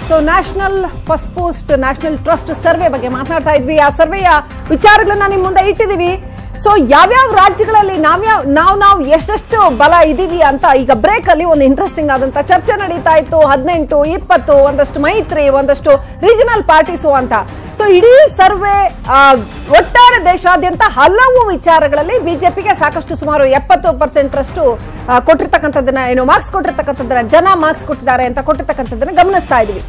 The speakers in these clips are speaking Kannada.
So national first post national trust survey ಬಗ್ಗೆ ಮಾತನಾಡ್ತಾ ಇದ್ವಿ. ಆ ಸರ್ವೆಯ ವಿಚಾರಗಳನ್ನ ನಿಮ್ ಮುಂದೆ ಇಟ್ಟಿದೀವಿ. ಸೊ ಯಾವ್ಯಾವ ರಾಜ್ಯಗಳಲ್ಲಿ ನಾವು ಎಷ್ಟೆಷ್ಟು ಬಲ ಇದೀವಿ ಅಂತ ಈಗ ಬ್ರೇಕ್ ಅಲ್ಲಿ ಒಂದು ಇಂಟ್ರೆಸ್ಟಿಂಗ್ ಆದಂತ ಚರ್ಚೆ ನಡೀತಾ ಇತ್ತು. 18, 20 ಒಂದಷ್ಟು ಮೈತ್ರಿ, ಒಂದಷ್ಟು ರೀಜನಲ್ ಪಾರ್ಟೀಸು ಅಂತ. ಸೊ ಇಡೀ ಸರ್ವೆ ಒಟ್ಟಾರೆ ದೇಶಾದ್ಯಂತ ಹಲವು ವಿಚಾರಗಳಲ್ಲಿ ಬಿಜೆಪಿಗೆ ಸಾಕಷ್ಟು ಸುಮಾರು 70% ರಷ್ಟು ಕೊಟ್ಟಿರ್ತಕ್ಕಂಥದ್ದನ್ನ ಮಾರ್ಕ್ಸ್ ಕೊಟ್ಟಿರ್ತಕ್ಕಂಥದ್ದನ್ನ ಜನ ಮಾರ್ಕ್ಸ್ ಕೊಟ್ಟಿದ್ದಾರೆ ಅಂತ ಕೊಟ್ಟಿರ್ತಕ್ಕಂಥದ್ದನ್ನ ಗಮನಿಸ್ತಾ ಇದೀವಿ.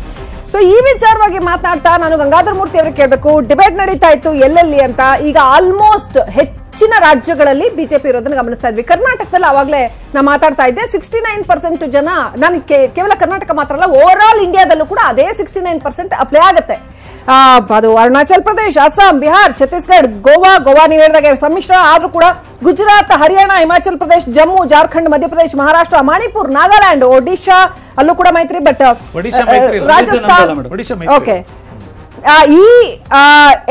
ಸೊ ಈ ವಿಚಾರವಾಗಿ ಮಾತನಾಡ್ತಾ ನಾನು ಗಂಗಾಧರ ಮೂರ್ತಿ ಅವರಿಗೆ ಕೇಳಬೇಕು. ಡಿಬೇಟ್ ನಡೀತಾ ಇತ್ತು ಎಲ್ಲೆಲ್ಲಿ ಅಂತ. ಈಗ ಆಲ್ಮೋಸ್ಟ್ ಹೆಚ್ಚಿನ ರಾಜ್ಯಗಳಲ್ಲಿ ಬಿಜೆಪಿ ಇರೋದನ್ನ ಗಮನಿಸ್ತಾ ಇದ್ವಿ. ಕರ್ನಾಟಕದಲ್ಲಿ ಅವಾಗಲೇ ನಾನು ಮಾತಾಡ್ತಾ ಇದ್ದೆ 69% ಜನ, ನಾನು ಕೇವಲ ಕರ್ನಾಟಕ ಮಾತ್ರ ಅಲ್ಲ, ಓವರ್ ಆಲ್ ಇಂಡಿಯಾದಲ್ಲೂ ಕೂಡ ಅದೇ 69% ಅಪ್ಲೈ ಆಗುತ್ತೆ. ಅದು ಅರುಣಾಚಲ್ ಪ್ರದೇಶ್, ಅಸ್ಸಾಂ, ಬಿಹಾರ್, ಛತ್ತೀಸ್ಗಢ, ಗೋವಾ ನೀವು ಹೇಳಿದಾಗ ಸಮ್ಮಿಶ್ರ ಆದ್ರೂ ಕೂಡ ಗುಜರಾತ್, ಹರಿಯಾಣ, ಹಿಮಾಚಲ್ ಪ್ರದೇಶ್, ಜಮ್ಮು, ಜಾರ್ಖಂಡ್, ಮಧ್ಯಪ್ರದೇಶ, ಮಹಾರಾಷ್ಟ್ರ, ಮಣಿಪುರ್, ನಾಗಾಲ್ಯಾಂಡ್, ಒಡಿಶಾ ಅಲ್ಲೂ ಕೂಡ ಮೈತ್ರಿ, ಬಟ್ ರಾಜಸ್ಥಾನ್. ಓಕೆ, ಈ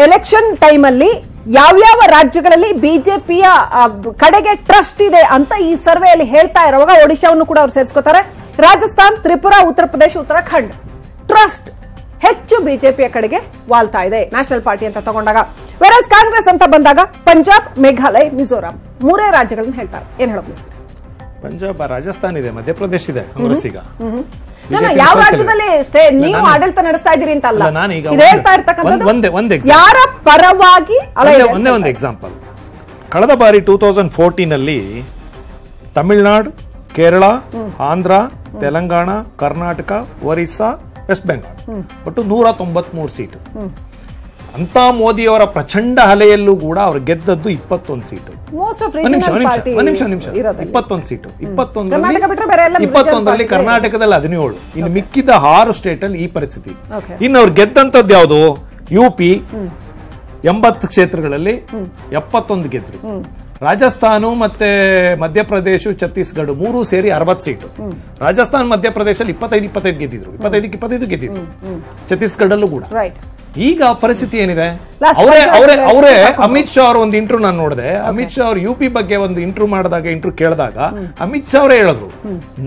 ಎಲೆಕ್ಷನ್ ಟೈಮ್ ಅಲ್ಲಿ ಯಾವ್ಯಾವ ರಾಜ್ಯಗಳಲ್ಲಿ ಬಿಜೆಪಿಯ ಕಡೆಗೆ ಟ್ರಸ್ಟ್ ಇದೆ ಅಂತ ಈ ಸರ್ವೆಯಲ್ಲಿ ಹೇಳ್ತಾ ಇರುವಾಗ ಒಡಿಶಾವನ್ನು ಕೂಡ ಅವ್ರು ಸೇರಿಸ್ಕೋತಾರೆ. ರಾಜಸ್ಥಾನ್, ತ್ರಿಪುರಾ, ಉತ್ತರ ಪ್ರದೇಶ, ಉತ್ತರಾಖಂಡ್ ಟ್ರಸ್ಟ್ ಹೆಚ್ಚು ಬಿಜೆಪಿಯ ಕಡೆಗೆ ವಾಲ್ತಾ ಇದೆ ನ್ಯಾಷನಲ್ ಪಾರ್ಟಿ ಅಂತ ತಗೊಂಡಾಗ. ವೆರಸ್ ಕಾಂಗ್ರೆಸ್ ಅಂತ ಬಂದಾಗ ಪಂಜಾಬ್, ಮೇಘಾಲಯ, ಮಿಜೋರಾಂ ಮೂರೇ ರಾಜ್ಯಗಳನ್ನ ಹೇಳ್ತಾರೆ. ಏನ್ ಹೇಳೋದು? ಪಂಜಾಬ್, ರಾಜಸ್ಥಾನ್ ಇದೆ, ಮಧ್ಯಪ್ರದೇಶ ಇದೆ ಕಾಂಗ್ರೆಸ್. ಈಗ ಯಾವ ರಾಜ್ಯದಲ್ಲಿ ನೀವು ಆಡಳಿತ ನಡೆಸ್ತಾ ಇದೀರಿ ಅಂತ ಅಲ್ಲ, ಹೇಳ್ತಾ ಇರ್ತಕ್ಕಂಥದ್ದು ಯಾರ ಪರವಾಗಿ. ಒಂದೇ ಒಂದು ಎಕ್ಸಾಂಪಲ್. ಕಳೆದ ಬಾರಿ 2014 ತಮಿಳುನಾಡು, ಕೇರಳ, ಆಂಧ್ರ, ತೆಲಂಗಾಣ, ಕರ್ನಾಟಕ, ಒರಿಸ್ಸಾ, ವೆಸ್ಟ್ ಬೆಂಗಾಲ್ ಒಟ್ಟು 193 ಸೀಟು. ಅಂತ ಮೋದಿಯವರ ಪ್ರಚಂಡ ಅಲೆಯಲ್ಲೂ ಕೂಡ ಅವ್ರು ಗೆದ್ದದ್ದು 21 ಸೀಟು. 21 ಸೀಟು. 21ರಲ್ಲಿ ಕರ್ನಾಟಕದಲ್ಲಿ 17. ಇನ್ನು ಮಿಕ್ಕಿದ 6 ಸ್ಟೇಟ್ ಅಲ್ಲಿ ಈ ಪರಿಸ್ಥಿತಿ. ಇನ್ನು ಅವ್ರು ಗೆದ್ದಂತದ್ದು ಯಾವುದು? UP 80 ಕ್ಷೇತ್ರಗಳಲ್ಲಿ 71 ಗೆದ್ರು. ರಾಜಸ್ಥಾನ ಮತ್ತೆ ಮಧ್ಯಪ್ರದೇಶ, ಛತ್ತೀಸ್ಗಢ 3 ಸೇರಿ 60 ಸೀಟು. ರಾಜಸ್ಥಾನ್, ಮಧ್ಯಪ್ರದೇಶಲ್ಲಿ 25 ಗೆದ್ದಿದ್ರು. 25 ಗೆದ್ದಿದ್ರು. ಛತ್ತೀಸ್ಗಢಲ್ಲೂ ಕೂಡ. ಈಗ ಪರಿಸ್ಥಿತಿ ಏನಿದೆ? ಅವರೇ ಅಮಿತ್ ಶಾ ಅವರ ಒಂದು ಇಂಟ್ರೂ ನಾನು ನೋಡಿದೆ. ಅಮಿತ್ ಶಾ ಅವರು UP ಬಗ್ಗೆ ಒಂದು ಇಂಟ್ರೂ ಕೇಳಿದಾಗ ಅಮಿತ್ ಶಾ ಅವರೇ ಹೇಳಿದ್ರು,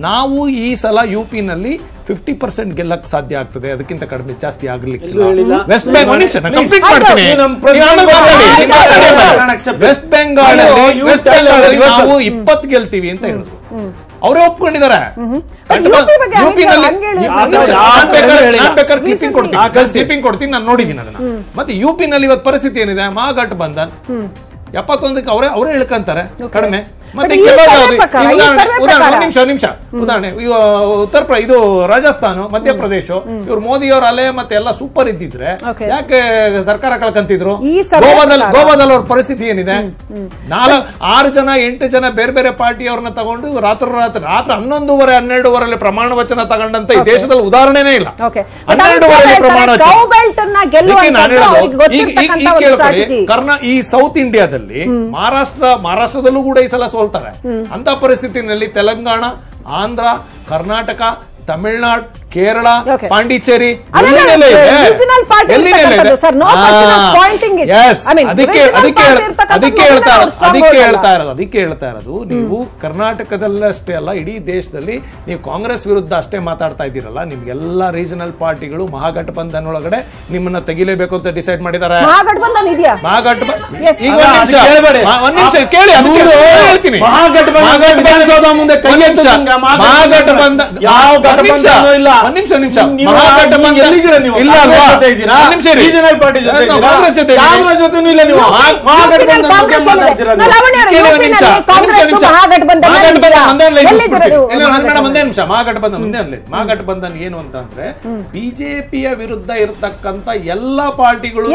ನಾವು ಈ ಸಲ UP ನಲ್ಲಿ 50% ಗೆಲ್ಲಕ್ ಸಾಧ್ಯ ಆಗ್ತದೆ, ಅದಕ್ಕಿಂತ ಕಡಿಮೆ ಜಾಸ್ತಿ ಆಗ್ಲಿಕ್ಕೆ. ವೆಸ್ಟ್ ಬೆಂಗಾಲ್ ವೆಸ್ಟ್ ಬೆಂಗಾಲ್ ನಾವು 20 ಗೆಲ್ತೀವಿ ಅಂತ ಹೇಳಿದ್ರು. ಅವರೇ ಒಪ್ಕೊಂಡಿದ್ದಾರೆ. ಕ್ಲಿಪ್ಪಿಂಗ್ ಕೊಡ್ತೀನಿ, ನಾನು ನೋಡಿದ್ದೀನಿ ಅದನ್ನ. ಮತ್ತೆ UP ನಲ್ಲಿ ಇವತ್ತು ಪರಿಸ್ಥಿತಿ ಏನಿದೆ? ಮಹಾಗಠಬಂಧನ್ 71ಕ್ಕೆ ಅವರೇ ಹೇಳ್ಕಂತಾರೆ ಕಡಿಮೆ. ಮತ್ತೆ ನಿಮಿಷ ಉದಾಹರಣೆ, ಇದು ರಾಜಸ್ಥಾನ, ಮಧ್ಯಪ್ರದೇಶ, ಇವ್ರು ಮೋದಿಯವರ ಅಲೆ ಮತ್ತೆ ಎಲ್ಲ ಸೂಪರ್ ಇದ್ದಿದ್ರೆ ಯಾಕೆ ಸರ್ಕಾರ ಕಳ್ಕಂತಿದ್ರು? ಗೋವಾದಲ್ಲಿ ಅವ್ರ ಪರಿಸ್ಥಿತಿ ಏನಿದೆ? 6 ಜನ 8 ಜನ ಬೇರೆ ಬೇರೆ ಪಾರ್ಟಿಯವ್ರನ್ನ ತಗೊಂಡು ರಾತ್ರಿ 11:30 12 ಪ್ರಮಾಣ ವಚನ ತಗೊಂಡಂತ ಈ ದೇಶದಲ್ಲಿ ಉದಾಹರಣೆನೇ ಇಲ್ಲ. 12 ಪ್ರಮಾಣ ವಚನ. ಈ ಸೌತ್ ಇಂಡಿಯಾದಲ್ಲಿ ಮಹಾರಾಷ್ಟ್ರದಲ್ಲೂ ಕೂಡ ಈ ಸಲ ಸೋಲ್ತಾರೆ. ಅಂತ ಪರಿಸ್ಥಿತಿನಲ್ಲಿ ತೆಲಂಗಾಣ, ಆಂಧ್ರ, ಕರ್ನಾಟಕ, ತಮಿಳುನಾಡು, ಕೇರಳ, ಪಾಂಡಿಚೇರಿ ಅದಕ್ಕೆ ಹೇಳ್ತಾ ಇರೋದು. ನೀವು ಕರ್ನಾಟಕದಲ್ಲಷ್ಟೇ ಅಲ್ಲ, ಇಡೀ ದೇಶದಲ್ಲಿ ನೀವು ಕಾಂಗ್ರೆಸ್ ವಿರುದ್ಧ ಅಷ್ಟೇ ಮಾತಾಡ್ತಾ ಇದ್ದೀರಲ್ಲ, ನಿಮ್ಗೆಲ್ಲಾ ರೀಜನಲ್ ಪಾರ್ಟಿಗಳು ಮಹಾಗಠಬಂಧನ್ ಒಳಗಡೆ ನಿಮ್ಮನ್ನ ತೆಗಿಲೇಬೇಕು ಅಂತ ಡಿಸೈಡ್ ಮಾಡಿದ್ದಾರೆ. ಮಹಾಗಠಬಂಧನ್ ಏನು ಅಂತ ಅಂದ್ರೆ ಬಿಜೆಪಿಯ ವಿರುದ್ಧ ಇರತಕ್ಕಂತ ಎಲ್ಲಾ ಪಾರ್ಟಿಗಳು.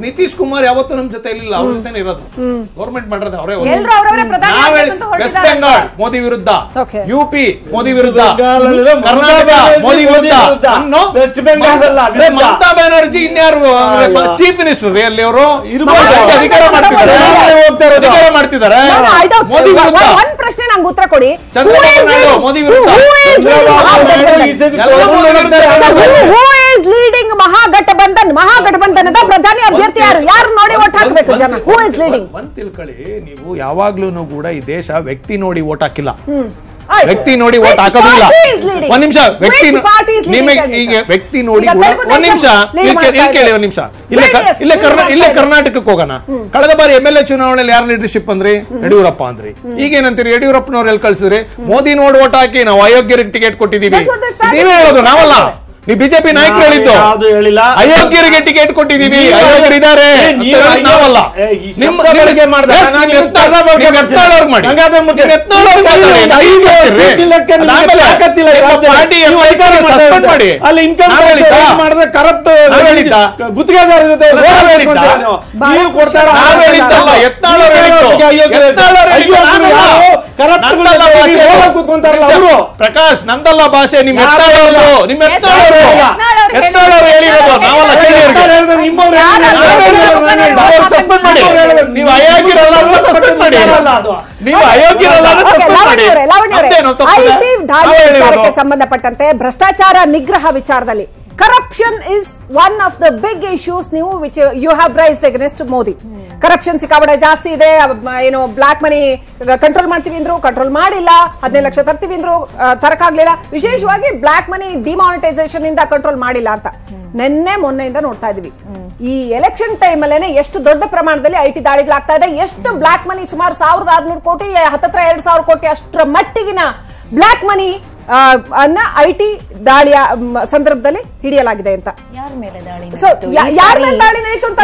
ನಿತೀಶ್ ಕುಮಾರ್ ಯಾವತ್ತೂ ನಮ್ ಜೊತೆ ಇಲ್ಲ, ಅವ್ರ ಜೊತೆ ಇರೋದು. ಗೌರ್ಮೆಂಟ್ ಮಾಡಿರೋದು ಅವರೇ. ವೆಸ್ಟ್ ಬೆಂಗಾಲ್ ಮೋದಿ ವಿರುದ್ಧ, UP ಮೋದಿ ವಿರುದ್ಧ, ಕರ್ನಾಟಕ ಮೋದಿ ವಿರುದ್ಧ. ಮಮತಾ ಬ್ಯಾನರ್ಜಿ ಇನ್ಯಾರು ಚೀಫ್ ಮಿನಿಸ್ಟರ್ ಅಲ್ಲಿ ಅವರು ಅಧಿಕಾರ ಮಾಡ್ತಿದ್ದಾರೆ. ಮೋದಿ ವಿರುದ್ಧ. ಒಂದ್ ಪ್ರಶ್ನೆ ನಂಗೆ ಉತ್ತರ ಕೊಡಿ. ಮೋದಿ ವಿರುದ್ಧ. ಲೀಡಿಂಗ್ ಮಹಾಗಠಬಂಧನದ ಪ್ರಧಾನಿ ಅಭ್ಯರ್ಥಿ ಯಾರು ನೋಡಿ ಓಟ್ ಹಾಕಬೇಕು ಜನ? Who is leading? ಒಂದ್ ತಿಳ್ಕೊಳ್ಳಿ, ನೀವು ಯಾವಾಗ್ಲೂ ಕೂಡ ಈ ದೇಶ ವ್ಯಕ್ತಿ ನೋಡಿ ಓಟ್ ಹಾಕಿಲ್ಲ, ವ್ಯಕ್ತಿ ನೋಡಿ ಓಟ್ ಹಾಕೋದಿಲ್ಲ. ಒಂದ್ ನಿಮಿಷ, ವ್ಯಕ್ತಿ ನೋಡಿ ಒಂದ್ ನಿಮಿಷ ಕೇಳಿ, ಒಂದ್ ನಿಮಿಷ. ಇಲ್ಲೇ ಕರ್ನಾಟಕಕ್ಕೆ ಹೋಗೋಣ. ಕಳೆದ ಬಾರಿ MLA ಚುನಾವಣೆಯಲ್ಲಿ ಯಾರು ಲೀಡರ್ಶಿಪ್ ಅಂದ್ರಿ? ಯಡಿಯೂರಪ್ಪ ಅಂದ್ರಿ. ಈಗೇನಂತೀರಿ? ಯಡಿಯೂರಪ್ಪನವ್ರು ಎಲ್ಲಿ ಕಳ್ಸಿದ್ರಿ? ಮೋದಿ ನೋಡಿ ಓಟ್ ಹಾಕಿ ನಾವು ಅಯೋಗ್ಯರಿಗೆ ಟಿಕೆಟ್ ಕೊಟ್ಟಿದೀವಿ. ನೀವೇ ಹೇಳೋದು, ನಾವಲ್ಲ. ನೀವು ಬಿಜೆಪಿ ನಾಯಕರು ಹೇಳಿದ್ದು ಅಯೋಗ್ಯರಿಗೆ ಟಿಕೆಟ್ ಕೊಟ್ಟಿದೀವಿ, ಅಯೋಗ್ಯರಿದ್ದಾರೆ ನಾವಲ್ಲ. ಪ್ರಕಾಶ್, ನಂದಲ್ಲ ಭಾಷೆ, ನಿಮ್ಮ ನೀವು ಸಂಬಂಧಪಟ್ಟಂತೆ ಭ್ರಷ್ಟಾಚಾರ ನಿಗ್ರಹ ವಿಚಾರದಲ್ಲಿ corruption is one of the big issues ನೀವು which you have raised against Modi. Corruption ಸಿಕ್ಕಾಪಟ್ಟೆ ಜಾಸ್ತಿ ಇದೆ, ಏನು ಬ್ಲಾಕ್ ಮನಿ ಕಂಟ್ರೋಲ್ ಮಾಡ್ತೀವಿ ಅಂದ್ರು ಕಂಟ್ರೋಲ್ ಮಾಡಿಲ್ಲ, 15 ಲಕ್ಷ ತರ್ತೀವಿ ಅಂದ್ರು ತರಕಾಗ್ಲಿಲ್ಲ. ವಿಶೇಷವಾಗಿ ಬ್ಲಾಕ್ ಮನಿ ಡಿಮಾನಿಟೈಸೇಷನ್ ಇಂದ ಕಂಟ್ರೋಲ್ ಮಾಡಿಲ್ಲ ಅಂತ ಮೊನ್ನೆಯಿಂದ ನೋಡ್ತಾ ಇದೀವಿ. ಈ ಎಲೆಕ್ಷನ್ ಟೈಮ್ ಅಲ್ಲೇನೆ ಎಷ್ಟು ದೊಡ್ಡ ಪ್ರಮಾಣದಲ್ಲಿ IT ದಾಳಿಗಳಾಗ್ತಾ ಇದೆ, ಎಷ್ಟು ಬ್ಲಾಕ್ ಮನಿ, ಸುಮಾರು 1600 ಕೋಟಿ, ಹತ್ತತ್ರ 2000 ಕೋಟಿ ಅಷ್ಟರ ಮಟ್ಟಿಗಿನ ಬ್ಲಾಕ್ ಮನಿ ಅನ್ನ IT ದಾಳಿಯ ಸಂದರ್ಭದಲ್ಲಿ ಹಿಡಿಯಲಾಗಿದೆ ಅಂತ. ಸೊ ಯಾರ ಮೇಲೆ ದಾಳಿ ನಡೀತು ಅಂತ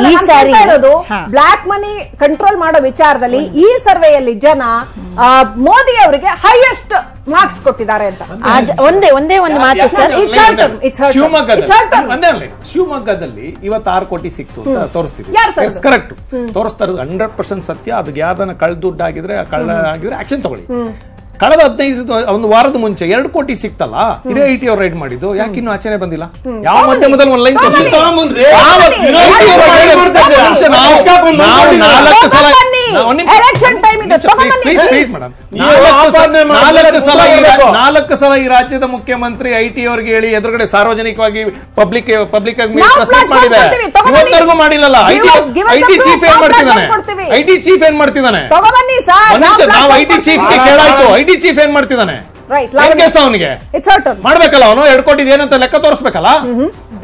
ಹೇಳೋದು, ಬ್ಲಾಕ್ ಮನಿ ಕಂಟ್ರೋಲ್ ಮಾಡೋ ವಿಚಾರದಲ್ಲಿ ಈ ಸರ್ವೆಯಲ್ಲಿ ಜನ ಮೋದಿ ಅವರಿಗೆ ಹೈಯೆಸ್ಟ್ ಮಾರ್ಕ್ಸ್ ಕೊಟ್ಟಿದ್ದಾರೆ ಅಂತ. ಒಂದೇ ಒಂದು ಮಾತು ಸರ್, ಶಿವಮೊಗ್ಗದಲ್ಲಿ ಇವತ್ತು 6 ಕೋಟಿ ಸಿಕ್ತು ಅಂತ ತೋರಿಸ್ತೀವಿ. ಕರೆಕ್ಟ್, ತೋರಿಸ್ತಾ ಇರೋದು 100% ಸತ್ಯ. ಅದಕ್ಕೆ ಯಾವ್ದನ್ನ ದುಡ್ಡು ಆಗಿದ್ರೆ ಆಕ್ಷನ್ ತಗೊಳ್ಳಿ. ಕಳೆದ 15 ಒಂದು ವಾರದ ಮುಂಚೆ 2 ಕೋಟಿ ಸಿಕ್ತಲ್ಲ, ಇದೇ IT ಅವ್ರು ರೈಡ್ ಮಾಡಿದ್ದು. ಯಾಕೆ ಇನ್ನೂ ಆಚರಣೆ ಬಂದಿಲ್ಲ? ಯಾವ ಮಾಧ್ಯಮದಲ್ಲಿ ಒಂದು ಲೈನ್ ನಾಲ್ಕು ಸಲ ಈ ರಾಜ್ಯದ ಮುಖ್ಯಮಂತ್ರಿ IT ಅವ್ರಿಗೆ ಹೇಳಿ ಎದುರುಗಡೆ ಸಾರ್ವಜನಿಕವಾಗಿ ಪಬ್ಲಿಕ್ ಇವತ್ತರೆಗೂ ಮಾಡಿಲ್ಲಲ್ಲ. IT ಚೀಫ್ ಏನ್ ಮಾಡ್ತಿದ್ದಾನೆ? ನಾವು IT ಚೀಫ್ ಕೇಳಾಯ್ತು, IT ಚೀಫ್ ಏನ್ ಮಾಡ್ತಿದ್ದಾನೆ? ಕೆಲಸ ಅವನಿಗೆ ಮಾಡ್ಬೇಕಲ್ಲ, ಅವನು 2 ಕೋಟಿ ಏನಂತ ಲೆಕ್ಕ ತೋರಿಸ್ಬೇಕಲ್ಲ.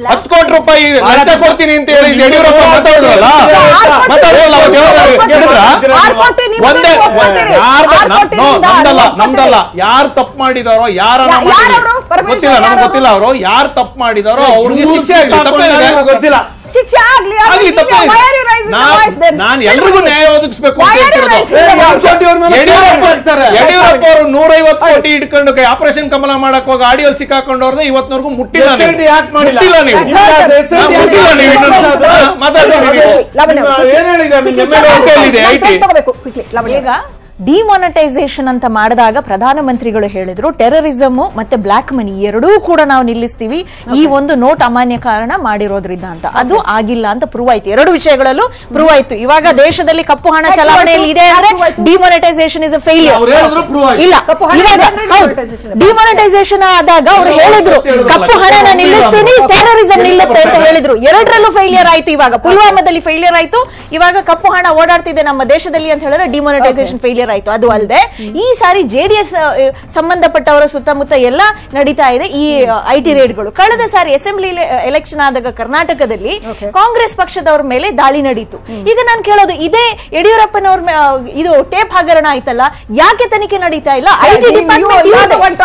10 ಕೋಟಿ ರೂಪಾಯಿ ಲಂಚ ಕೊಡ್ತೀನಿ ಅಂತ ಹೇಳಿ ಯಡಿಯೂರಪ್ಪ ಮಾತಾಡಿದ್ರಲ್ಲ, ನಮ್ದಲ್ಲ. ಯಾರು ತಪ್ಪು ಮಾಡಿದಾರೋ, ಗೊತ್ತಿಲ್ಲ, ನಮ್ಗೆ ಗೊತ್ತಿಲ್ಲ. ಅವರು ಯಾರು ತಪ್ಪು ಮಾಡಿದಾರೋ ಅವ್ರಿಗೆ ಶಿಕ್ಷೆ ಗೊತ್ತಿಲ್ಲ, ಶಿಕ್ಷೆ ಆಗ್ಲಿ. ನಾನು ಎಲ್ರಿಗೂ ನ್ಯಾಯ ಒದಗಿಸಬೇಕು ಅಂತ ಯಡಿಯೂರಪ್ಪ ಅವರು 150 ಕೋಟಿ ಇಟ್ಕೊಂಡು ಆಪರೇಷನ್ ಕಮಲ ಮಾಡಕ್ ಹೋಗಿ ಆಡಿಯೋಲ್ ಸಿಕ್ಕಾಕೊಂಡವ್ರನ್ನ ಇವತ್ತಿನವರೆಗೂ ಮುಟ್ಟಿಲ್ಲ. ಈಗ ಡಿಮಾನಿಟೈಸೇಷನ್ ಅಂತ ಮಾಡಿದಾಗ ಪ್ರಧಾನಮಂತ್ರಿಗಳು ಹೇಳಿದ್ರು ಟೆರರಿಸಮ್ ಮತ್ತೆ ಬ್ಲಾಕ್ ಮನಿ ಎರಡೂ ಕೂಡ ನಾವು ನಿಲ್ಲಿಸ್ತೀವಿ ಈ ಒಂದು ನೋಟ್ ಅಮಾನ್ಯ ಕಾರಣ ಮಾಡಿರೋದ್ರಿಂದ ಅಂತ. ಅದು ಆಗಿಲ್ಲ ಅಂತ ಪ್ರೂವ್ ಆಯ್ತು. ಎರಡು ವಿಷಯಗಳಲ್ಲೂ ಪ್ರೂವ್ ಆಯ್ತು. ಇವಾಗ ದೇಶದಲ್ಲಿ ಕಪ್ಪು ಹಣ ಚಲಾವಣೆಯಲ್ಲಿ ಇದೆ ಅಂದ್ರೆ ಡಿಮಾನಿಟೈಸೇಷನ್ ಇಸ್ ಅ ಫೇಲ್ಯೂರ್. ಇಲ್ಲ, ಡಿಮಾನಿಟೈಸೇಷನ್ ಆದಾಗ ಅವರು ಹೇಳಿದ್ರು ಕಪ್ಪು ಹಣನ ನಿಲ್ಲಿಸ್ತೀನಿ, ಟೆರರಿಸಂ ನಿಲ್ಲುತ್ತೆ ಅಂತ ಹೇಳಿದ್ರು. ಎರಡರಲ್ಲೂ ಫೇಲಿಯರ್ ಆಯ್ತು. ಇವಾಗ ಪುಲ್ವಾಮಾದಲ್ಲಿ ಫೇಲಿಯರ್ ಆಯ್ತು, ಇವಾಗ ಕಪ್ಪು ಹಣ ಓಡಾಡ್ತಿದೆ ನಮ್ಮ ದೇಶದಲ್ಲಿ ಅಂತ ಹೇಳಿದ್ರೆ ಡಿಮಾನಿಟೈಸೇಷನ್ ಫೇಲಿಯರ್ ಆಯ್ತು. ಅದು ಅಲ್ಲದೆ ಈ ಸಾರಿ JDS ಸಂಬಂಧಪಟ್ಟವರ ಸುತ್ತಮುತ್ತ ಎಲ್ಲ ನಡೀತಾ ಇದೆ ಈ IT ರೇಡ್ಗಳು. ಕಳೆದ ಸಾರಿ ಅಸೆಂಬ್ಲಿ ಎಲೆಕ್ಷನ್ ಆದಾಗ ಕರ್ನಾಟಕದಲ್ಲಿ ಕಾಂಗ್ರೆಸ್ ಪಕ್ಷದವರ ಮೇಲೆ ದಾಳಿ ನಡೀತು. ಈಗ ನಾನು ಕೇಳೋದು, ಇದೇ ಯಡಿಯೂರಪ್ಪನವ್ರ ಇದು ಟೇಪ್ ಹಗರಣ ಆಯ್ತಲ್ಲ, ಯಾಕೆ ತನಿಖೆ ನಡೀತಾ ಇಲ್ಲ? IT ಡಿಪಾರ್ಟ್ಮೆಂಟ್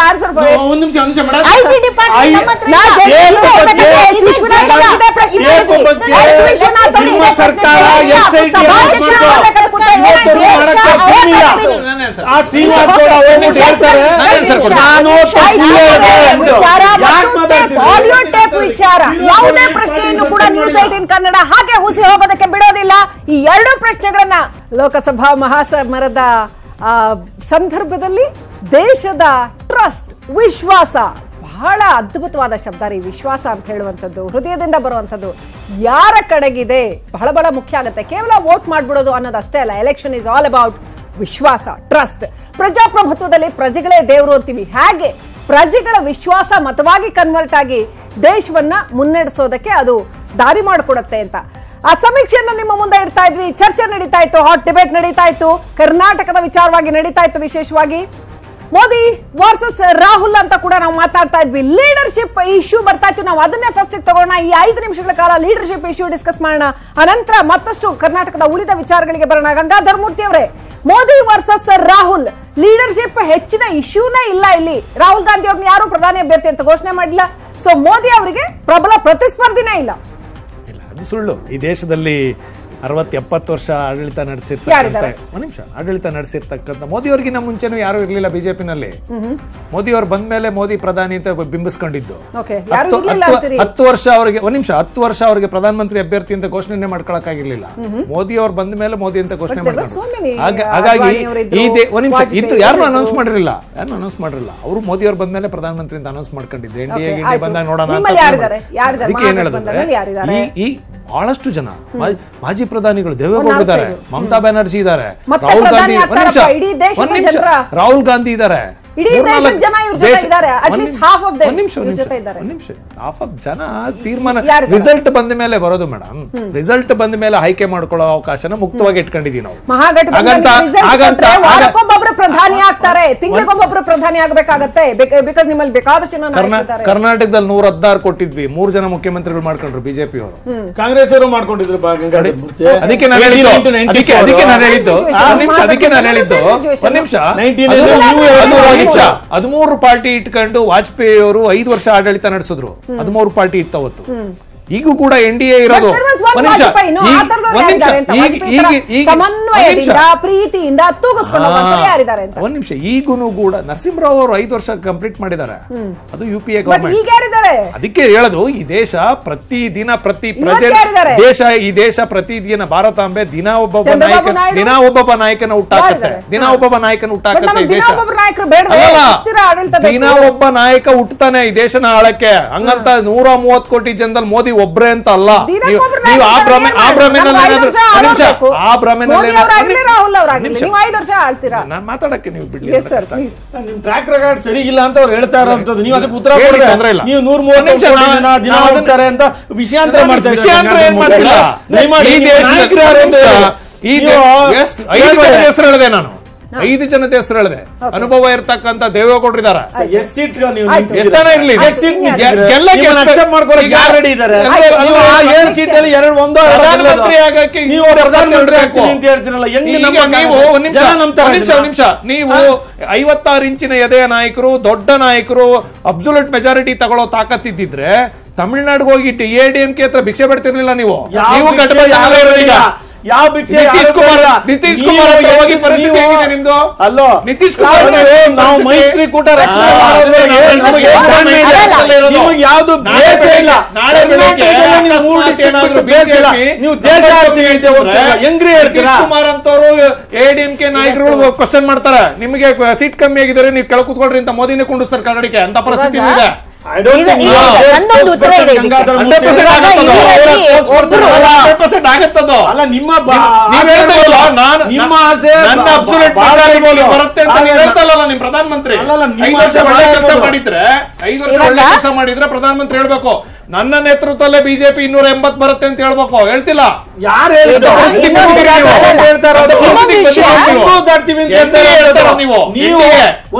ವಿಚಾರ ಯಾವುದೇ ಪ್ರಶ್ನೆಯನ್ನು ಕೂಡ ನ್ಯೂಸ್ 18 ಕನ್ನಡ ಹಾಗೆ ಹುಸಿ ಹೋಗೋದಕ್ಕೆ ಬಿಡೋದಿಲ್ಲ. ಈ ಎರಡು ಪ್ರಶ್ನೆಗಳನ್ನ ಲೋಕಸಭಾ ಮಹಾಸಮರದ ಸಂದರ್ಭದಲ್ಲಿ ದೇಶದ ಟ್ರಸ್ಟ್, ವಿಶ್ವಾಸ, ಬಹಳ ಅದ್ಭುತವಾದ ಶಬ್ದ ರೀ ವಿಶ್ವಾಸ ಅಂತ ಹೇಳುವಂಥದ್ದು, ಹೃದಯದಿಂದ ಬರುವಂಥದ್ದು ಯಾರ ಕಡೆಗಿದೆ ಬಹಳ ಬಹಳ ಮುಖ್ಯ ಆಗುತ್ತೆ. ಕೇವಲ ವೋಟ್ ಮಾಡ್ಬಿಡೋದು ಅನ್ನೋದಷ್ಟೇ ಅಲ್ಲ. ಎಲೆಕ್ಷನ್ ಇಸ್ ಆಲ್ ಅಬೌಟ್ ವಿಶ್ವಾಸ, ಟ್ರಸ್ಟ್. ಪ್ರಜಾಪ್ರಭುತ್ವದಲ್ಲಿ ಪ್ರಜೆಗಳೇ ದೇವರು ಅಂತೀವಿ. ಹಾಗೆ ಪ್ರಜೆಗಳ ವಿಶ್ವಾಸ ಮತವಾಗಿ ಕನ್ವರ್ಟ್ ಆಗಿ ದೇಶವನ್ನ ಮುನ್ನಡೆಸೋದಕ್ಕೆ ಅದು ದಾರಿ ಮಾಡಿಕೊಡುತ್ತೆ ಅಂತ. ಆ ಸಮೀಕ್ಷೆಯನ್ನು ನಿಮ್ಮ ಮುಂದೆ ಇಡ್ತಾ ಇದ್ವಿ. ಚರ್ಚೆ ನಡೀತಾ ಇತ್ತು, ಹಾಟ್ ಡಿಬೇಟ್ ನಡೀತಾ ಇತ್ತು, ಕರ್ನಾಟಕದ ವಿಚಾರವಾಗಿ ನಡೀತಾ ಇತ್ತು. ವಿಶೇಷವಾಗಿ ಮೋದಿ ವರ್ಸಸ್ ರಾಹುಲ್ ಅಂತ ಕೂಡ ನಾವು ಮಾತಾಡ್ತಾ ಇದ್ವಿ. ಲೀಡರ್ಶಿಪ್ ಇಶ್ಯೂ ಬರ್ತಾ ಇತ್ತು. ನಾವು ಅದನ್ನೇ ಫಸ್ಟ್ ತಗೋಣ. ಈ 5 ನಿಮಿಷಗಳ ಕಾಲ ಲೀಡರ್ಶಿಪ್ ಇಶ್ಯೂ ಡಿಸ್ಕಸ್ ಮಾಡೋಣ. ಅನಂತರ ಮತ್ತಷ್ಟು ಕರ್ನಾಟಕದ ಉಳಿದ ವಿಚಾರಗಳಿಗೆ ಬರೋಣ. ಗಂಗಾಧರ್ ಮೂರ್ತಿ ಅವರೇ, ಮೋದಿ ವರ್ಸಸ್ ರಾಹುಲ್ ಲೀಡರ್ಶಿಪ್ ಹೆಚ್ಚಿನ ಇಶ್ಯೂನೇ ಇಲ್ಲ ಇಲ್ಲಿ. ರಾಹುಲ್ ಗಾಂಧಿ ಅವ್ರನ್ನ ಯಾರು ಪ್ರಧಾನಿ ಅಭ್ಯರ್ಥಿ ಅಂತ ಘೋಷಣೆ ಮಾಡಿಲ್ಲ. ಸೊ ಮೋದಿ ಅವರಿಗೆ ಪ್ರಬಲ ಪ್ರತಿಸ್ಪರ್ಧಿನೇ ಇಲ್ಲ. ಅದು ಸುಳ್ಳು. ಈ ದೇಶದಲ್ಲಿ 60-70 ವರ್ಷ ಆಡಳಿತ ನಡೆಸಿರ್ತಕ್ಕಂಥ ಮೋದಿ ಅವ್ರಿಗಿನ್ನ ಮುಂಚೆನೂ ಯಾರು ಇರ್ಲಿಲ್ಲ ಬಿಜೆಪಿನಲ್ಲಿ. ಮೋದಿ ಅವ್ರು ಬಂದ ಮೇಲೆ ಮೋದಿ ಪ್ರಧಾನಿ ಅಂತ ಬಿಂಬಿಸ್ಕೊಂಡಿದ್ದು. 10 ವರ್ಷ ಅವರಿಗೆ 10 ವರ್ಷ ಅವರಿಗೆ ಪ್ರಧಾನಮಂತ್ರಿ ಅಭ್ಯರ್ಥಿ ಅಂತ ಘೋಷಣೆ ಮಾಡ್ಕೊಳಕ್ಕಾಗಿರ್ಲಿಲ್ಲ. ಮೋದಿ ಅವ್ರು ಬಂದ ಮೇಲೆ ಮೋದಿ ಅಂತ ಘೋಷಣೆ ಮಾಡ್ಕೊಂಡು ಹಾಗಾಗಿ ಯಾರು ಅನೌನ್ಸ್ ಮಾಡಿರಲಿಲ್ಲ. ಅವರು ಮೋದಿ ಅವ್ರು ಬಂದ ಮೇಲೆ ಪ್ರಧಾನಮಂತ್ರಿ ಅಂತ ಅನೌನ್ಸ್ ಮಾಡ್ಕೊಂಡಿದ್ರು. ಎನ್ಡಿಎ ಬಂದಾಗ ನೋಡೋಣ ಅದಕ್ಕೆ ಏನ್ ಹೇಳಿದ್ರೆ ಈ ಬಹಳಷ್ಟು ಜನ ಮಾಜಿ ಪ್ರಧಾನಿಗಳು ದೇವೇಗೌಡರು ಇದ್ದಾರೆ, ಮಮತಾ ಬ್ಯಾನರ್ಜಿ ಇದ್ದಾರೆ, ರಾಹುಲ್ ಗಾಂಧಿ ಇದ್ದಾರೆ. ತೀರ್ಮಾನ ರಿಸಲ್ಟ್ ಬಂದ ಮೇಲೆ ಬರೋದು ಮೇಡಮ್. ರಿಸಲ್ಟ್ ಬಂದ ಮೇಲೆ ಆಯ್ಕೆ ಮಾಡ್ಕೊಳ್ಳೋ ಅವಕಾಶನ ಮುಕ್ತವಾಗಿ ಇಟ್ಕೊಂಡಿದೀವಿ ನಾವು. ಒಬ್ಬೊಬ್ರು ಪ್ರಧಾನಿ ಆಗ್ತಾರೆ, ತಿಂಗಳಿಗೊಬ್ಬೊಬ್ರು ಪ್ರಧಾನಿ ಆಗಬೇಕಾಗತ್ತೆ. ಬಿಕಾಸ್ ನಿಮ್ಮಲ್ಲಿ ಬೇಕಾದಷ್ಟು ಕರ್ನಾಟಕದಲ್ಲಿ 116 ಕೊಟ್ಟಿದ್ವಿ, 3 ಜನ ಮುಖ್ಯಮಂತ್ರಿಗಳು ಮಾಡ್ಕೊಂಡ್ರು ಬಿಜೆಪಿ ಅವರು, ಕಾಂಗ್ರೆಸ್ ಅವರು ಮಾಡ್ಕೊಂಡಿದ್ರು. ಅದಕ್ಕೆ ನಾನು ಹೇಳಿದ್ದು 13 ಪಾರ್ಟಿ ಇಟ್ಕೊಂಡು ವಾಜಪೇಯಿ ಅವರು 5 ವರ್ಷ ಆಡಳಿತ ನಡೆಸಿದ್ರು. 13 ಪಾರ್ಟಿ ಇತ್ತವತ್ತು. ಈಗೂ ಕೂಡ ಎನ್ಡಿಎ ಇರೋದು. ಒಂದ್ ನಿಮಿಷ, ಈಗೂನು ಕೂಡ ನರಸಿಂಹರಾವ್ ಅವರು 5 ವರ್ಷ ಕಂಪ್ಲೀಟ್ ಮಾಡಿದ್ದಾರೆ. ಅದು ಯುಪಿಎ ಗವರ್ಮೆಂಟ್. ಅದಕ್ಕೆ ಹೇಳೋದು, ಈ ದೇಶ ಪ್ರತಿದಿನ ಈ ದೇಶ ಪ್ರತಿದಿನ ಭಾರತಾಂಬೆ ದಿನ ಒಬ್ಬೊಬ್ಬ ನಾಯಕನ ಹುಟ್ಟಾಕತ್ತೆ. ದಿನ ಒಬ್ಬ ನಾಯಕ ಹುಟ್ಟತಾನೆ ಈ ದೇಶನ ಆಳಕ್ಕೆ. ಹಂಗಂತ 130 ಕೋಟಿ ಜನದಲ್ಲಿ ಮೋದಿ ಒಬ್ರೇ ಅಂತ ಅಲ್ಲ. ನೀವು ನಾನು ಮಾತಾಡಕ್ಕೆ ನೀವು ಬಿಡ್ಲಿ. ನಿಮ್ ಟ್ರ್ಯಾಕ್ ರೆಕಾರ್ಡ್ ಸರಿ ಇಲ್ಲ ಅಂತ ಅವ್ರು ಹೇಳ್ತಾ ಇರೋಂಥದ್ದು. ನೀವು ಅದಕ್ಕೆ ಉತ್ತರ ಕೊಡ್ತಾರೆ. ನೀವು 130 ದಿನ ಹೋಗ್ತಾರೆ ಅಂತ ವಿಷಯಾಂತರ ಮಾಡ್ತಾರೆ. ಹೆಸರು ಹೇಳಿದೆ ನಾನು, 5 ಜನದ ಹೆಸರು ಹೇಳಿದೆ. ಅನುಭವ ಇರ್ತಕ್ಕಂಥ ದೇವೇಗೌಡರು ಇದ್ದಾರೆ. ನೀವು 56 ಇಂಚಿನ ಎದೆಯ ನಾಯಕರು, ದೊಡ್ಡ ನಾಯಕರು, ಅಬ್ಸಲ್ಯೂಟ್ ಮೆಜಾರಿಟಿ ತಗೊಳ್ಳೋ ತಾಕತ್ತಿದ್ದಿದ್ರೆ ತಮಿಳುನಾಡಿಗೆ ಹೋಗಿ ಎಐಎಡಿಎಂಕೆ ಹತ್ರ ಭಿಕ್ಷೆ ಬಿಡ್ತಿರ್ಲಿಲ್ಲ. ನೀವು ಯಾವ ಭಿಕ್ಷೆ? ನಿತೀಶ್ ಕುಮಾರ್ ಹೋಗಿ ಪರಿಸ್ಥಿತಿ ಹೇಗಿದೆ ನಿಮ್ದು? ಅಲ್ಲೋ ನಿತೀಶ್ ಕುಮಾರ್ ನಾವು ಮೈತ್ರಿಕೂಟ ರಕ್ಷಣೆ ಯಾವ್ದು ಬೇಸ ಇಲ್ಲ. ನೀವು ದೇಶ ಹೆಂಗ್ರಿ ಹೇಳ್ತೀರಾ? ಕುಮಾರ್ ಅಂತವ್ರು ಎಐಎಡಿಎಂಕೆ ನಾಯಕರುಗಳು ಕ್ವಶನ್ ಮಾಡ್ತಾರೆ, ನಿಮಗೆ ಸೀಟ್ ಕಮ್ಮಿ ಆಗಿದ್ದಾರೆ, ನೀವು ಕೆಳ ಕೂತ್ಕೊಳ್ರಿ ಅಂತ ಮೋದಿನೇ ಕುಂಡಿಸ್ತಾರೆ ಕನ್ನಡಕ್ಕೆ. ಅಂತ ಪರಿಸ್ಥಿತಿ ಇದೆ. ಪ್ರಧಾನಮಂತ್ರಿ 5 ವರ್ಷ ಒಳ್ಳೆ ಕೆಲಸ ಮಾಡಿದ್ರೆ 5 ವರ್ಷ ಒಳ್ಳೆ ಕೆಲಸ ಮಾಡಿದ್ರೆ ಪ್ರಧಾನಮಂತ್ರಿ ಹೇಳ್ಬೇಕು, ನನ್ನ ನೇತೃತ್ವದಲ್ಲೇ ಬಿಜೆಪಿ 280 ಬರುತ್ತೆ ಅಂತ ಹೇಳ್ಬೇಕು. ಹೇಳ್ತಿಲ್ಲ. ಯಾರು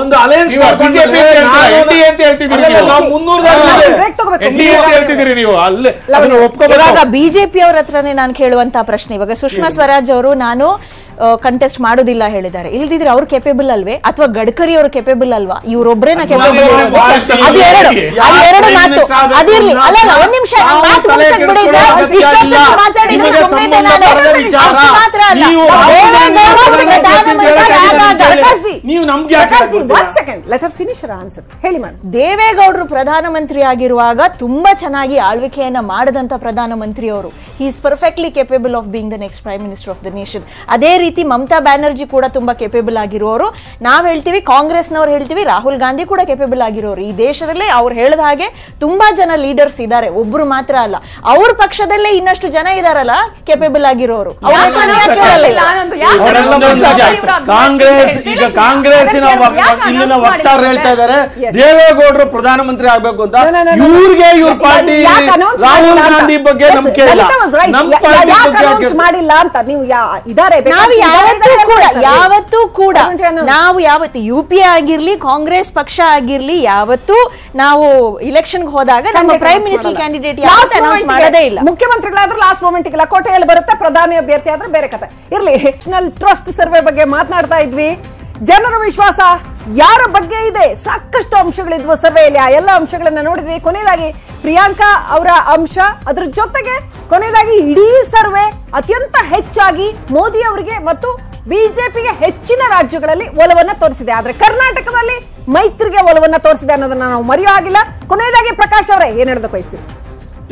ಒಂದು ಅಲಯನ್ಸ್ ಹೇಳ್ತಿದ್ದೀರಿ ನೀವು. ಬಿಜೆಪಿ ಅವ್ರ ಹತ್ರನೇ ನಾನು ಕೇಳುವಂತಹ ಪ್ರಶ್ನೆ. ಇವಾಗ ಸುಷ್ಮಾ ಸ್ವರಾಜ್ ಅವರು ನಾನು ಕಂಟೆಸ್ಟ್ ಮಾಡೋದಿಲ್ಲ ಹೇಳಿದ್ದಾರೆ. ಇಲ್ದಿದ್ರೆ ಅವ್ರು ಕೆಪೇಬಲ್ ಅಲ್ವೇ, ಅಥವಾ ಗಡ್ಕರಿ ಅವರು ಕೆಪೇಬಲ್ ಅಲ್ವಾ? ಇವರೊಬ್ಬರೇನ ಕೆಪೇಬಲ್? ಎರಡು ಮಾತು ಅದಿರ್ಲಿ. ಅಲ್ಲ ಒಂದ್ ನಿಮಿಷ ದೇವೇಗೌಡರು ಪ್ರಧಾನಮಂತ್ರಿ ಆಗಿರುವಾಗ ತುಂಬಾ ಚೆನ್ನಾಗಿ ಆಳ್ವಿಕೆಯನ್ನ ಮಾಡದಂತ ಪ್ರಧಾನಮಂತ್ರಿ ಅವರು. He is perfectly capable of being the next prime minister of the nation. ಅದೇ ರೀತಿ ಮಮತಾ ಬ್ಯಾನರ್ಜಿ ಕೂಡ ತುಂಬಾ ಕೆಪೇಬಲ್ ಆಗಿರೋರು. ನಾವ್ ಹೇಳ್ತೀವಿ, ಕಾಂಗ್ರೆಸ್ನವ್ರು ಹೇಳ್ತೀವಿ, ರಾಹುಲ್ ಗಾಂಧಿ ಕೂಡ ಕೆಪೇಬಲ್ ಆಗಿರೋರು. ಈ ದೇಶದಲ್ಲೇ ಅವ್ರು ಹೇಳಿದ ಹಾಗೆ ತುಂಬಾ ಜನ ಲೀಡರ್ಸ್ ಇದ್ದಾರೆ, ಒಬ್ರು ಮಾತ್ರ ಅಲ್ಲ. ಅವ್ರ ಪಕ್ಷದಲ್ಲೇ ಇನ್ನಷ್ಟು ಜನ ಇದಾರಲ್ಲ ಕಾಂಗ್ರೆಸ್ ಕಾಂಗ್ರೆಸ್ಸಿನ ಇಲ್ಲಿನ ವಕ್ತಾರರು ಹೇಳ್ತಾ ಇದ್ದಾರೆ ದೇವೇಗೌಡರು ಪ್ರಧಾನಮಂತ್ರಿ ಆಗ್ಬೇಕು ಅಂತ. ಇವ್ರಿಗೆ ಇವ್ರ ಪಾರ್ಟಿ ರಾಹುಲ್ ಗಾಂಧಿ ಬಗ್ಗೆ ನಂಬಿಕೆ ಇಲ್ಲ, ನಮ್ಮ ಪಾರ್ಟಿ ಬಗ್ಗೆ ಮಾಡಿಲ್ಲ ಅಂತ ನೀವು ಇದಾರೆ. ಯಾವತ್ತೂ ಕೂಡ ನಾವು UPA ಆಗಿರ್ಲಿ ಕಾಂಗ್ರೆಸ್ ಪಕ್ಷ ಆಗಿರ್ಲಿ ಯಾವತ್ತೂ ನಾವು ಇಲೆಕ್ಷನ್ ಹೋದಾಗ ನಮ್ಮ ಪ್ರೈಮ್ ಮಿನಿಸ್ಟರ್ ಕ್ಯಾಂಡಿಡೇಟ್ ಅನೌನ್ಸ್ ಮಾಡೋದೇ ಇಲ್ಲ. ಮುಖ್ಯಮಂತ್ರಿಗಳಾದ್ರೂ ಲಾಸ್ಟ್ ಮೂಮೆಂಟ್ ಇಲ್ಲ, ಕೋಟೆಯಲ್ಲಿ ಬರುತ್ತೆ, ಪ್ರಧಾನಿ ಅಭ್ಯರ್ಥಿ ಆದ್ರೆ ಬೇರೆ ಕತೆ ಇರ್ಲಿ. ನ್ಯಾಷನಲ್ ಟ್ರಸ್ಟ್ ಸರ್ವೆ ಬಗ್ಗೆ ಮಾತನಾಡ್ತಾ ಇದ್ವಿ. ಜನರ ವಿಶ್ವಾಸ ಯಾರ ಬಗ್ಗೆ ಇದೆ, ಸಾಕಷ್ಟು ಅಂಶಗಳಿದ್ವು ಸರ್ವೆಯಲ್ಲಿ, ಆ ಎಲ್ಲ ಅಂಶಗಳನ್ನ ನೋಡಿದ್ವಿ. ಕೊನೆಯದಾಗಿ ಪ್ರಿಯಾಂಕಾ ಅವರ ಅಂಶ, ಅದ್ರ ಜೊತೆಗೆ ಕೊನೆಯದಾಗಿ ಇಡೀ ಸರ್ವೆ ಅತ್ಯಂತ ಹೆಚ್ಚಾಗಿ ಮೋದಿ ಅವರಿಗೆ ಮತ್ತು ಬಿಜೆಪಿಗೆ ಹೆಚ್ಚಿನ ರಾಜ್ಯಗಳಲ್ಲಿ ಒಲವನ್ನ ತೋರಿಸಿದೆ. ಆದ್ರೆ ಕರ್ನಾಟಕದಲ್ಲಿ ಮೈತ್ರಿಗೆ ಒಲವನ್ನ ತೋರಿಸಿದೆ ಅನ್ನೋದನ್ನ ನಾವು ಮರೆಯೋ ಆಗಿಲ್ಲ. ಕೊನೆಯದಾಗಿ ಪ್ರಕಾಶ್ ಅವರೇ ಏನ್ ಹೇಳೋದಕ್ಕೆ ಬಯಸ್ತೀವಿ?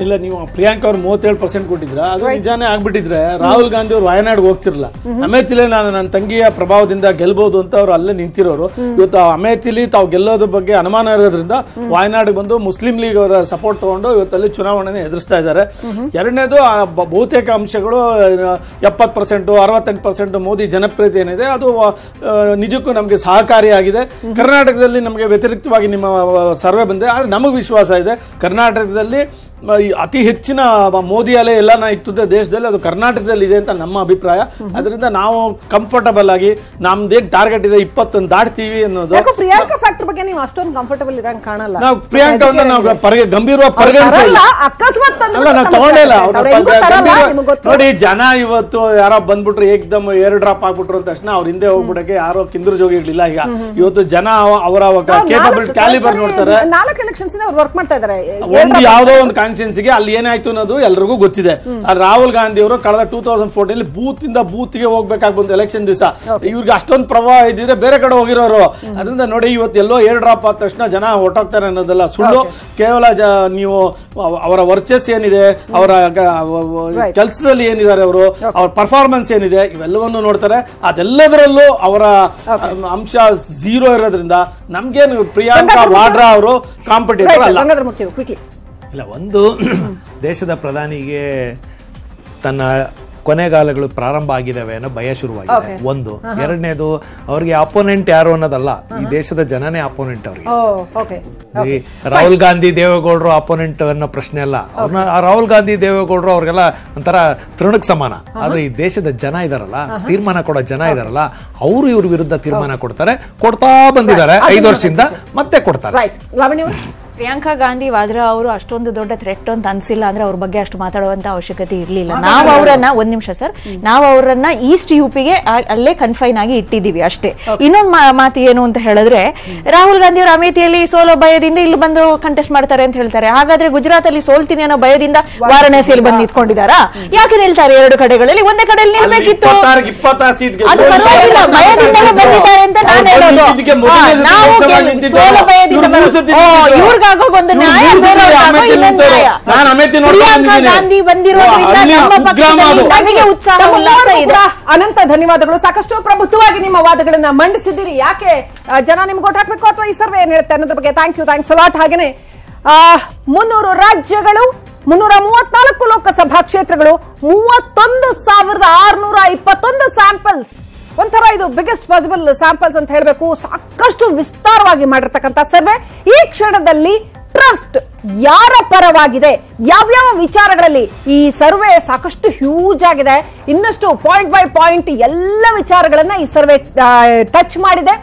ಇಲ್ಲ, ನೀವು ಪ್ರಿಯಾಂಕಾ ಅವ್ರು 37% ಕೊಟ್ಟಿದ್ರ, ಅದು ನಿಜಾನೇ ಆಗ್ಬಿಟ್ಟಿದ್ರೆ ರಾಹುಲ್ ಗಾಂಧಿ ಅವ್ರು ವಯನಾಡ್ಗೆ ಹೋಗ್ತಿರ್ಲಿಲ್ಲ. ಅಮೇಥಿಲಿ ನನ್ನ ತಂಗಿಯ ಪ್ರಭಾವದಿಂದ ಗೆಲ್ಬಹುದು ಅಂತ ಅವ್ರು ಅಲ್ಲೇ ನಿಂತಿರೋರು. ಇವತ್ತು ಅಮೇಥಿಲಿ ತಾವು ಗೆಲ್ಲೋದ್ರ ಬಗ್ಗೆ ಅನುಮಾನ ಇರೋದ್ರಿಂದ ವಯನಾಡ್ಗೆ ಬಂದು ಮುಸ್ಲಿಂ ಲೀಗ್ ಅವರ ಸಪೋರ್ಟ್ ತಗೊಂಡು ಇವತ್ತಲ್ಲಿ ಚುನಾವಣೆ ಎದುರಿಸ್ತಾ ಇದ್ದಾರೆ. ಎರಡನೇದು ಬಹುತೇಕ ಅಂಶಗಳು 70%, 68% ಮೋದಿ ಜನಪ್ರಿಯತೆ ಏನಿದೆ ಅದು ನಿಜಕ್ಕೂ ನಮಗೆ ಸಹಕಾರಿಯಾಗಿದೆ. ಕರ್ನಾಟಕದಲ್ಲಿ ನಮಗೆ ವ್ಯತಿರಿಕ್ತವಾಗಿ ನಿಮ್ಮ ಸರ್ವೆ ಬಂದಿದೆ, ಆದ್ರೆ ನಮಗೆ ವಿಶ್ವಾಸ ಇದೆ ಕರ್ನಾಟಕದಲ್ಲಿ ಅತಿ ಹೆಚ್ಚಿನ ಮೋದಿ ಅಲೆ ಎಲ್ಲಾನ ಇರ್ತದೆ ದೇಶದಲ್ಲಿ, ಅದು ಕರ್ನಾಟಕದಲ್ಲಿ ಇದೆ ಅಂತ ನಮ್ಮ ಅಭಿಪ್ರಾಯ. ಅದರಿಂದ ನಾವು ಕಂಫರ್ಟಬಲ್ ಆಗಿ ನಮ್ದೇನ್ ಟಾರ್ಗೆಟ್ ಇದೆ 20 ದಾಟ್ತೀವಿ ಅನ್ನೋದು. ಪ್ರಿಯಾಂಕಾ ಫ್ಯಾಕ್ಟರ್ ಬಗ್ಗೆ ನೀವು ಅಷ್ಟೊಂದು ಕಂಫರ್ಟಬಲ್ ಇರಂಗ್ ಕಾಣಲ್ಲ. ನಾವು ಪ್ರಿಯಾಂಕಾವನ್ನ ನಾವು ಗಂಭೀರವಾಗಿ ಪರಿಗಣಿಸಿಲ್ಲ, ನಾವು ತಗೊಂಡೇ ಇಲ್ಲ. ನೋಡಿ, ಜನ ಇವತ್ತು ಯಾರೋ ಬಂದ್ಬಿಟ್ರು ಏಕ್ದಮ್ ಏರ್ ಡ್ರಾಪ್ ಆಗ್ಬಿಟ್ರು ಅಂತ ತಕ್ಷಣ ಅವ್ರ ಹಿಂದೆ ಹೋಗ್ಬಿಡಕ್ಕೆ ಯಾರೋ ಕಿಂದ್ರ ಜೋಗಿಗಳಿಲ್ಲ. ಈಗ ಇವತ್ತು ಜನ ಅವರ ಕೇಪಬಿಲಿಟಿ ಕ್ಯಾಲಿಬರ್ ನೋಡ್ತಾರೆ. 4 ಎಲೆಕ್ಷನ್ಸ್ ವರ್ಕ್ ಮಾಡ್ತಾ ಇದ್ದಾರೆ. ಯಾವುದೋ ಒಂದು ಕಾನ್ಸ್ಟಿಟ್ಯೂನ್ಸಿಗೆ ಅಲ್ಲಿ ಏನಾಯ್ತು ಅನ್ನೋದು ಎಲ್ರಿಗೂ ಗೊತ್ತಿದೆ. ರಾಹುಲ್ ಗಾಂಧಿ ಅವರು ಕಳೆದ 2014 ಬೂತ್ ಇಂದ ಬೂತ್ ಗೆ ಹೋಗ್ಬೇಕಾಗಿ ಬಂತು ಎಲೆಕ್ಷನ್ ದಿವಸ. ಇವ್ರಿಗೆ ಅಷ್ಟೊಂದು ಪ್ರಭಾವ ಇದ್ದಿದ್ರೆ ಬೇರೆ ಕಡೆ ಹೋಗಿರೋರು. ಅದರಿಂದ ನೋಡಿ, ಇವತ್ತು ಎಲ್ಲೋ ಏರ್ ಡ್ರಾಪ್ ಆದ ತಕ್ಷಣ ಜನ ಹೊಟ್ಟೋಗ್ತಾರೆ ಅನ್ನೋದಲ್ಲ ಸುಳ್ಳು. ಕೇವಲ ನೀವು ಅವರ ವರ್ಚಸ್ ಏನಿದೆ, ಅವರ ಕೆಲಸದಲ್ಲಿ ಏನಿದ್ದಾರೆ, ಅವರು ಅವ್ರ ಪರ್ಫಾರ್ಮೆನ್ಸ್ ಏನಿದೆ, ಇವೆಲ್ಲವನ್ನು ನೋಡ್ತಾರೆ. ಅದೆಲ್ಲದರಲ್ಲೂ ಅವರ ಅಂಶ 0 ಇರೋದ್ರಿಂದ ನಮ್ಗೇನು ಪ್ರಿಯಾಂಕಾ ವಾಡ್ರಾ ಅವರು ಕಾಂಪಿಟೇಟರ್ ಅಲ್ಲ. ಇಲ್ಲ, ಒಂದು ದೇಶದ ಪ್ರಧಾನಿಗೆ ತನ್ನ ಕೊನೆಗಾಲಗಳು ಪ್ರಾರಂಭ ಆಗಿದಾವೆ ಅನ್ನೋ ಭಯ ಶುರುವಾಗಿದೆ. ಒಂದು. ಎರಡನೇದು, ಅವ್ರಿಗೆ ಅಪೋನೆಂಟ್ ಯಾರು ಅನ್ನೋದಲ್ಲ, ಈ ದೇಶದ ಜನನೇ ಅಪೋನೆಂಟ್ ಅವ್ರಿಗೆ. ರಾಹುಲ್ ಗಾಂಧಿ ದೇವೇಗೌಡರು ಅಪೋನೆಂಟ್ ಅನ್ನೋ ಪ್ರಶ್ನೆ ಅಲ್ಲ. ಅವ್ರನ್ನ ರಾಹುಲ್ ಗಾಂಧಿ ದೇವೇಗೌಡರು ಅವ್ರಿಗೆಲ್ಲ ಒಂಥರ ತೃಣಕ್ ಸಮಾನ. ಆದ್ರೆ ಈ ದೇಶದ ಜನ ಇದಾರಲ್ಲ, ತೀರ್ಮಾನ ಕೊಡೋ ಜನ ಇದಾರಲ್ಲ, ಅವರು ಇವ್ರ ವಿರುದ್ಧ ತೀರ್ಮಾನ ಕೊಡ್ತಾ ಬಂದಿದ್ದಾರೆ 5 ವರ್ಷದಿಂದ, ಮತ್ತೆ ಕೊಡ್ತಾರೆ. ಪ್ರಿಯಾಂಕಾ ಗಾಂಧಿ ವಾದ್ರಾ ಅವರು ಅಷ್ಟೊಂದು ದೊಡ್ಡ ಥ್ರೆಟ್ ಅಂತ ಅನ್ಸಿಲ್ಲ. ಅಂದ್ರೆ ಅವ್ರ ಬಗ್ಗೆ ಅಷ್ಟು ಮಾತಾಡುವಂತ ಅವಶ್ಯಕತೆ ಇರ್ಲಿಲ್ಲ. ನಾವು ಅವರನ್ನ ಒಂದ್ ನಿಮಿಷ ಸರ್, ನಾವು ಅವರನ್ನ ಈಸ್ಟ್ ಯುಪಿಗೆ ಅಲ್ಲೇ ಕನ್ಫೈನ್ ಆಗಿ ಇಟ್ಟಿದೀವಿ ಅಷ್ಟೇ. ಇನ್ನೊಂದು ಮಾತು ಏನು ಅಂತ ಹೇಳಿದ್ರೆ, ರಾಹುಲ್ ಗಾಂಧಿ ಅವರು ಅಮೇಥಿಯಲ್ಲಿ ಸೋಲೋ ಭಯದಿಂದ ಇಲ್ಲಿ ಬಂದು ಕಂಟೆಸ್ಟ್ ಮಾಡ್ತಾರೆ ಅಂತ ಹೇಳ್ತಾರೆ. ಹಾಗಾದ್ರೆ ಗುಜರಾತ್ ಅಲ್ಲಿ ಸೋಲ್ತೀನಿ ಅನ್ನೋ ಭಯದಿಂದ ವಾರಣಾಸಿಯಲ್ಲಿ ಬಂದು ನಿಂತ್ಕೊಂಡಿದ್ದಾರಾ? ಯಾಕೆ ನಿಲ್ತಾರೆ 2 ಕಡೆಗಳಲ್ಲಿ? ಒಂದೇ ಕಡೆಯಲ್ಲಿ ನಿಲ್ಬೇಕಿತ್ತು. ಅದು ಪರವಾಗಿಲ್ಲ, ಭಯದಿಂದಲೇ ಬಂದಿದ್ದಾರೆ ಅಂತ ನಾನು ಹೇಳೋದು. ನಾವು ಸೋಲೋ ಭಯದಿಂದ ಇವ್ರಿಗೆ ಅನಂತ ಧನ್ಯವಾದಗಳು. ಸಾಕಷ್ಟು ಪ್ರಬುದ್ಧವಾಗಿ ನಿಮ್ಮ ವಾದಗಳನ್ನ ಮಂಡಿಸಿದ್ದೀರಿ. ಯಾಕೆ ಜನ ನಿಮ್ಗೆ ಓಟ್ ಹಾಕ್ಬೇಕು ಅಥವಾ ಈ ಸರ್ವೆ ಏನ್ ಹೇಳುತ್ತೆ ಅನ್ನೋದ್ರ ಬಗ್ಗೆ ಥ್ಯಾಂಕ್ಸ್ ಲಾಟ್. ಹಾಗೇನೆ 300 ರಾಜ್ಯಗಳು, 334 ಲೋಕಸಭಾ ಕ್ಷೇತ್ರಗಳು, 31,621 ಸ್ಯಾಂಪಲ್ಸ್. ಒಂಥರ ಇದು ಬಿಗ್ಗೆಸ್ಟ್ ಪಾಸಿಬಲ್ ಸ್ಯಾಂಪಲ್ಸ್ ಅಂತ ಹೇಳಬೇಕು. ಸಾಕಷ್ಟು ವಿಸ್ತಾರವಾಗಿ ಮಾಡಿರ್ತಕ್ಕಂಥ ಸರ್ವೆ. ಈ ಕ್ಷಣದಲ್ಲಿ ಟ್ರಸ್ಟ್ ಯಾರ ಪರವಾಗಿದೆ, ಯಾವ್ಯಾವ ವಿಚಾರಗಳಲ್ಲಿ ಈ ಸರ್ವೆ ಸಾಕಷ್ಟು ಹ್ಯೂಜ್ ಆಗಿದೆ. ಇನ್ನಷ್ಟು ಪಾಯಿಂಟ್ ಬೈ ಪಾಯಿಂಟ್ ಎಲ್ಲ ವಿಚಾರಗಳನ್ನ ಈ ಸರ್ವೆ ಟಚ್ ಮಾಡಿದೆ.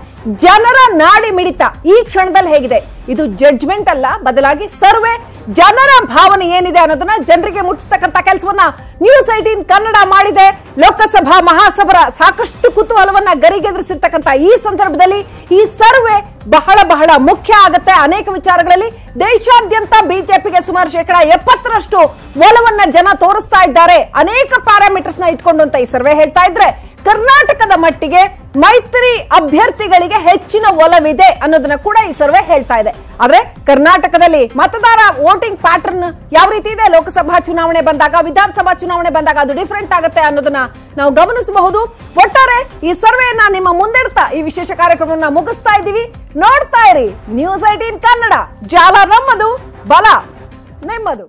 ಜನರ ನಾಡಿ ಮಿಡಿತ ಈ ಕ್ಷಣದಲ್ಲಿ ಹೇಗಿದೆ, ಇದು ಜಡ್ಜ್ಮೆಂಟ್ ಅಲ್ಲ, ಬದಲಾಗಿ ಸರ್ವೆ ಜನರ ಭಾವನೆ ಏನಿದೆ ಅನ್ನೋದನ್ನ ಜನರಿಗೆ ಮುಟ್ಟಿಸ್ತಕ್ಕಂಥ ಕೆಲಸವನ್ನ ನ್ಯೂಸ್ 18 ಕನ್ನಡ ಮಾಡಿದೆ. ಲೋಕಸಭಾ ಮಹಾಸಭರ ಸಾಕಷ್ಟು ಕುತೂಹಲವನ್ನ ಗರಿಗೆದರಿಸಿರ್ತಕ್ಕಂಥ ಈ ಸಂದರ್ಭದಲ್ಲಿ ಈ ಸರ್ವೆ ಬಹಳ ಬಹಳ ಮುಖ್ಯ ಆಗುತ್ತೆ. ಅನೇಕ ವಿಚಾರಗಳಲ್ಲಿ ದೇಶಾದ್ಯಂತ ಬಿಜೆಪಿಗೆ ಸುಮಾರು 70% ಒಲವನ್ನ ಜನ ತೋರಿಸ್ತಾ ಇದ್ದಾರೆ. ಅನೇಕ ಪ್ಯಾರಾಮೀಟರ್ಸ್ ನ ಇಟ್ಕೊಂಡು ಅಂತ ಈ ಸರ್ವೆ ಹೇಳ್ತಾ ಇದ್ರೆ, ಕರ್ನಾಟಕದ ಮಟ್ಟಿಗೆ ಮೈತ್ರಿ ಅಭ್ಯರ್ಥಿಗಳಿಗೆ ಹೆಚ್ಚಿನ ಒಲವಿದೆ ಅನ್ನೋದನ್ನ ಕೂಡ ಈ ಸರ್ವೆ ಹೇಳ್ತಾ ಇದೆ. ಆದ್ರೆ ಕರ್ನಾಟಕದಲ್ಲಿ ಮತದಾರ ವೋಟಿಂಗ್ ಪ್ಯಾಟರ್ನ್ ಯಾವ ರೀತಿ ಇದೆ, ಲೋಕಸಭಾ ಚುನಾವಣೆ ಬಂದಾಗ, ವಿಧಾನಸಭಾ ಚುನಾವಣೆ ಬಂದಾಗ ಅದು ಡಿಫರೆಂಟ್ ಆಗುತ್ತೆ ಅನ್ನೋದನ್ನ ನಾವು ಗಮನಿಸಬಹುದು. ಒಟ್ಟಾರೆ ಈ ಸರ್ವೆಯನ್ನ ನಿಮ್ಮ ಮುಂದಿಡ್ತಾ ಈ ವಿಶೇಷ ಕಾರ್ಯಕ್ರಮವನ್ನ ಮುಗಿಸ್ತಾ ಇದ್ದೀವಿ. ನೋಡ್ತಾ ಇರಿ ನ್ಯೂಸ್ 18 ಕನ್ನಡ. ಜಾಲ ನಮ್ಮದು, ಬಲ ನಿಮ್ಮದು.